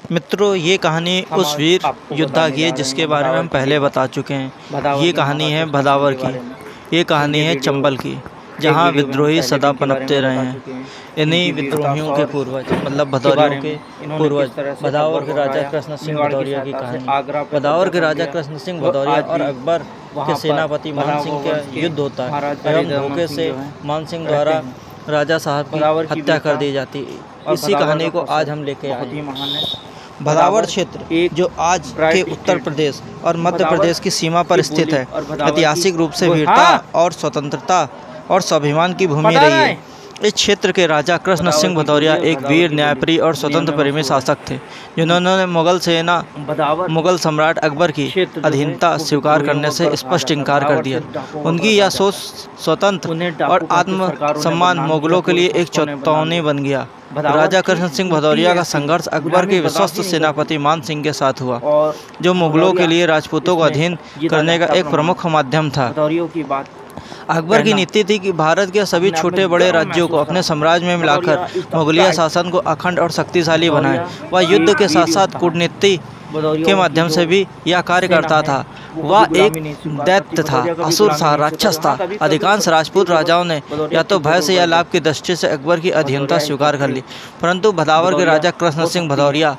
मित्रों, ये कहानी उस वीर योद्धा की है जिसके बारे में हम पहले बता चुके हैं। ये कहानी है भदावर की। ये कहानी है चंबल की, जहाँ विद्रोही सदा पनपते रहे हैं। इन्हीं विद्रोहियों के पूर्वज मतलब भदौरियों के पूर्वज भदावर के राजा कृष्ण सिंह भदौरिया की कहानी। भदावर के राजा कृष्ण सिंह भदौरिया और अकबर के सेनापति मान सिंह का युद्ध होता है एवं धोखे से मान सिंह द्वारा राजा साहब की हत्या कर दी जाती है। इसी कहानी को आज हम लेके आए हैं। भदावर क्षेत्र जो आज के उत्तर प्रदेश और मध्य प्रदेश की सीमा पर स्थित है, ऐतिहासिक रूप से वीरता और स्वतंत्रता और स्वाभिमान की भूमि रही है। इस क्षेत्र के राजा कृष्ण सिंह भदौरिया एक वीर, न्यायप्रिय और स्वतंत्र प्रेमी शासक थे, जिन्होंने मुगल सम्राट अकबर की अधीनता स्वीकार करने से स्पष्ट इनकार कर दिया। उनकी यह सोच स्वतंत्र और आत्म सम्मान मुगलों के लिए एक चेतावनी बन गया। राजा कृष्ण सिंह भदौरिया का संघर्ष अकबर के विश्वस्त सेनापति मान सिंह के साथ हुआ, जो मुगलों के लिए राजपूतों को अधीन करने का एक प्रमुख माध्यम था। अकबर की नीति थी कि भारत के सभी छोटे बड़े राज्यों को अपने साम्राज्य में मिलाकर मुगलिया शासन को अखंड और शक्तिशाली बनाए। वह युद्ध के साथ साथ कूटनीति के माध्यम से भी यह कार्य करता था। वह एक दैत्य था, असुर था, राक्षस था। अधिकांश राजपूत राजाओं ने या तो भय से या लाभ की दृष्टि से अकबर की अधीनता स्वीकार कर ली, परंतु भदावर के राजा कृष्ण सिंह भदौरिया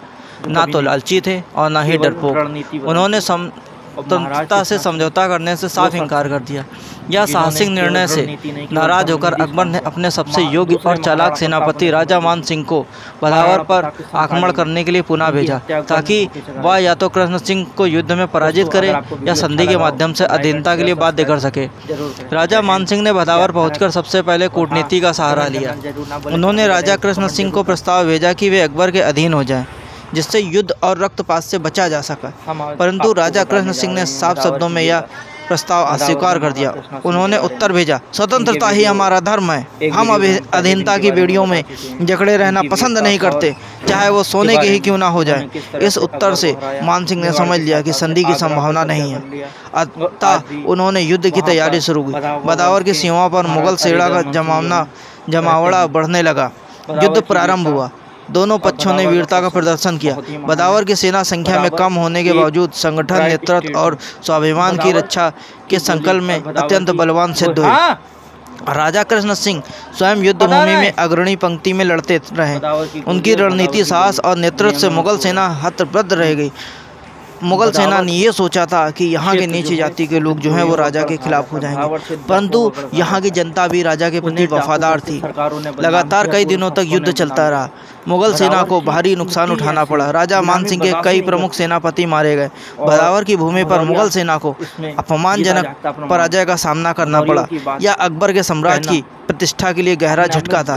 ना तो लालची थे और ना ही डरपोक। उन्होंने स्वतंत्रता से समझौता करने से साफ इनकार कर दिया। यह साहसिक निर्णय से नाराज होकर अकबर ने अपने सबसे योग्य और चालाक सेनापति राजा मान सिंह को भदावर पर आक्रमण करने के लिए पुनः भेजा, ताकि वह या तो कृष्ण सिंह को युद्ध में पराजित करे या संधि के माध्यम से अधीनता के लिए बाध्य कर सके। राजा मान सिंह ने भदावर पहुंचकर सबसे पहले कूटनीति का सहारा लिया। उन्होंने राजा कृष्ण सिंह को प्रस्ताव भेजा कि वे अकबर के अधीन हो जाएं, जिससे युद्ध और रक्तपात से बचा जा सका, परंतु राजा कृष्ण सिंह ने साफ शब्दों में यह प्रस्ताव अस्वीकार कर दिया। उन्होंने उत्तर भेजा, स्वतंत्रता ही हमारा धर्म है। हम अधीनता की बेड़ियों में जकड़े रहना पसंद नहीं करते, चाहे वो सोने की ही क्यों ना हो जाए। इस उत्तर से मान सिंह ने समझ लिया कि संधि की संभावना नहीं है। अतः उन्होंने युद्ध की तैयारी शुरू की। भदावर की सीमा पर मुगल सेना का जमावड़ा बढ़ने लगा। युद्ध प्रारंभ हुआ। दोनों पक्षों ने वीरता का प्रदर्शन किया। भदावर की सेना संख्या में कम होने के बावजूद संगठन, नेतृत्व और स्वाभिमान की रक्षा के संकल्प में अत्यंत बलवान सिद्ध हुए। राजा कृष्ण सिंह स्वयं युद्ध भूमि में अग्रणी पंक्ति में लड़ते रहे। उनकी रणनीति, साहस और नेतृत्व से मुगल सेना हतप्रभ रह गई। मुगल सेना ने ये सोचा था कि यहाँ के नीची जाति के लोग जो हैं वो राजा के खिलाफ हो जाएंगे, परंतु यहाँ की जनता भी राजा के प्रति वफादार थी। लगातार कई दिनों तक युद्ध चलता रहा। मुगल सेना को भारी नुकसान उठाना पड़ा। राजा मान सिंह के कई प्रमुख सेनापति मारे गए। भदावर की भूमि पर मुगल सेना को अपमानजनक पराजय का सामना करना पड़ा। यह अकबर के साम्राज्य की प्रतिष्ठा के लिए गहरा झटका था।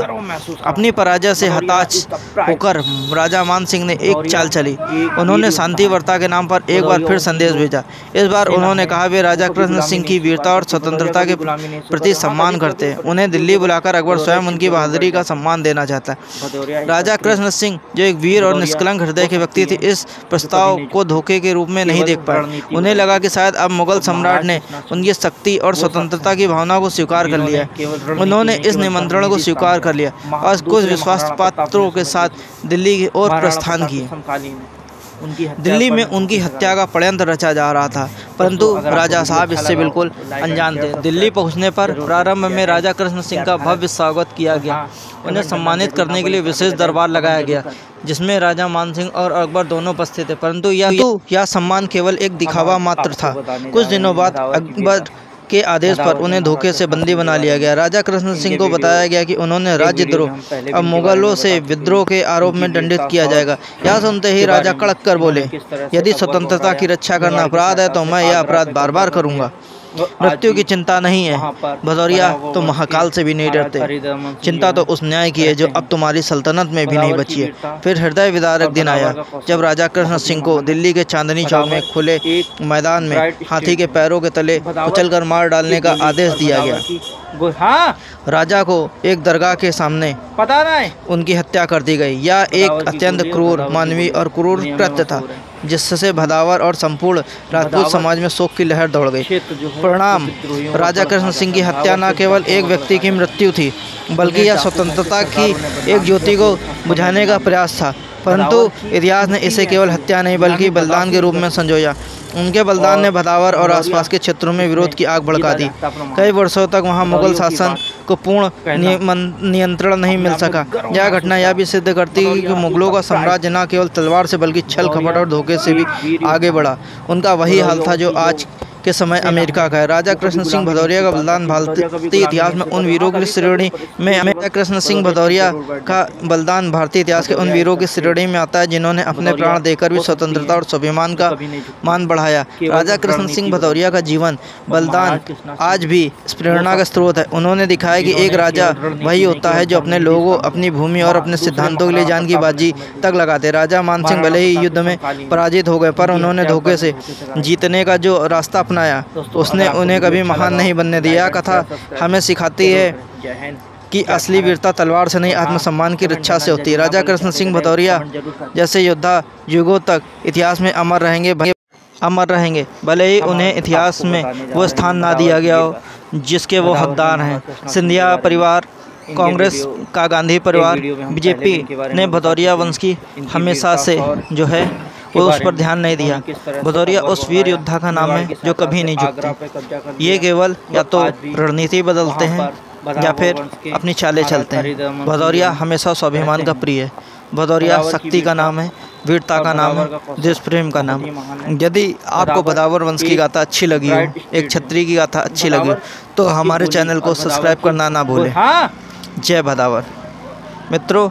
अपनी पराजय से हताश होकर राजा मान सिंह ने एक चाल चली। उन्होंने शांति वार्ता के नाम पर एक बार फिर संदेश भेजा। इस बार उन्होंने कहा वे राजा कृष्ण सिंह की वीरता और स्वतंत्रता के प्रति सम्मान करते हैं। उन्हें दिल्ली बुलाकर अकबर स्वयं उनकी बहादुरी का सम्मान देना चाहता है। राजा कृष्ण सिंह जो एक वीर और निष्कलंक हृदय के व्यक्ति थे, इस प्रस्ताव को धोखे के रूप में नहीं देख पाए। उन्हें लगा कि शायद अब मुगल सम्राट ने उनकी शक्ति और स्वतंत्रता की भावना को स्वीकार कर लिया है। उन्होंने इस निमंत्रण को स्वीकार कर लिया और कुछ विश्वास पात्रों के साथ दिल्ली की ओर प्रस्थान किए। दिल्ली में उनकी हत्या का षड्यंत्र रचा जा रहा था, परंतु राजा साहब इससे बिल्कुल अनजान थे। दिल्ली पहुंचने पर प्रारंभ में राजा कृष्ण सिंह का भव्य स्वागत किया गया। उन्हें सम्मानित करने के लिए विशेष दरबार लगाया गया, जिसमें राजा मान सिंह और अकबर दोनों उपस्थित थे, परंतु यह सम्मान केवल एक दिखावा मात्र था। कुछ दिनों बाद अकबर के आदेश पर उन्हें धोखे से बंदी बना लिया गया। राजा कृष्ण सिंह को बताया गया कि उन्होंने राज्यद्रोह और मुगलों से विद्रोह के आरोप में दंडित किया जाएगा। यह सुनते ही राजा कड़क कर बोले, यदि स्वतंत्रता की रक्षा करना अपराध है तो मैं यह अपराध बार बार करूंगा। मृत्यु की चिंता नहीं है, भदौरिया तो महाकाल से भी नहीं डरते। चिंता तो उस न्याय की है जो अब तुम्हारी सल्तनत में भी नहीं बची है। फिर हृदय विदारक दिन आया जब राजा कृष्ण सिंह को दिल्ली के चांदनी चौक में खुले मैदान में हाथी के पैरों के तले कुचलकर मार डालने का आदेश दिया गया। राजा को एक दरगाह के सामने उनकी हत्या कर दी गई। यह एक अत्यंत क्रूर, मानवीय और क्रूर कृत्य था, जिससे भदावर और संपूर्ण राजपूत समाज में शोक की लहर दौड़ गई। परिणाम, राजा कृष्ण सिंह की हत्या न केवल एक व्यक्ति की मृत्यु थी, बल्कि यह स्वतंत्रता की एक ज्योति को बुझाने का प्रयास था। परंतु इतिहास ने इसे केवल हत्या नहीं बल्कि बलिदान के रूप में संजोया। उनके बलिदान ने भदावर और आसपास के क्षेत्रों में विरोध की आग भड़का दी। कई वर्षों तक वहां मुगल शासन को पूर्ण नियंत्रण नहीं मिल सका। यह घटना यह भी सिद्ध करती है कि मुगलों का साम्राज्य न केवल तलवार से बल्कि छल कपट और धोखे से भी आगे बढ़ा। उनका वही हाल था जो आज के समय अमेरिका का है। राजा कृष्ण सिंह भदौरिया का बलिदान भारतीय इतिहास में उन वीरों की श्रेणी में राजा कृष्ण सिंह भदौरिया का बलिदान भारतीय इतिहास के उन वीरों की श्रेणी में आता है जिन्होंने अपने प्राण देकर भी स्वतंत्रता और स्वाभिमान का मान बढ़ाया। राजा कृष्ण सिंह भदौरिया का जीवन बलिदान आज भी प्रेरणा का स्रोत है। उन्होंने दिखाया कि एक राजा वही होता है जो अपने लोगों, अपनी भूमि और अपने सिद्धांतों के लिए जान की बाजी तक लगाते। राजा मानसिंह भले ही युद्ध में पराजित हो गए, पर उन्होंने धोखे से जीतने का जो रास्ता अपनाया उसने उन्हें कभी महान नहीं बनने दिया। कथा हमें सिखाती है कि असली वीरता तलवार से नहीं, आत्मसम्मान की रक्षा से होती है। राजा कृष्ण सिंह भदौरिया जैसे योद्धा युगों तक इतिहास में अमर रहेंगे, भले ही उन्हें इतिहास में वो स्थान ना दिया गया हो जिसके वो हकदार हैं। सिंधिया परिवार, कांग्रेस का गांधी परिवार, बीजेपी ने भदौरिया वंश की हमेशा से जो है वो उस पर ध्यान नहीं दिया। भदौरिया उस वीर योद्धा का नाम है जो कभी नहीं झुकते। ये केवल या तो रणनीति बदलते हैं या फिर अपनी चालें चलते हैं। भदौरिया हमेशा स्वाभिमान का प्रिय है। भदौरिया शक्ति का नाम है, वीरता का नाम है, देश प्रेम का नाम। यदि आपको भदावर वंश की गाथा अच्छी लगी हो, एक क्षत्रिय की गाथा अच्छी लगी हो, तो हमारे चैनल को सब्सक्राइब करना ना भूलें। जय भदावर मित्रों।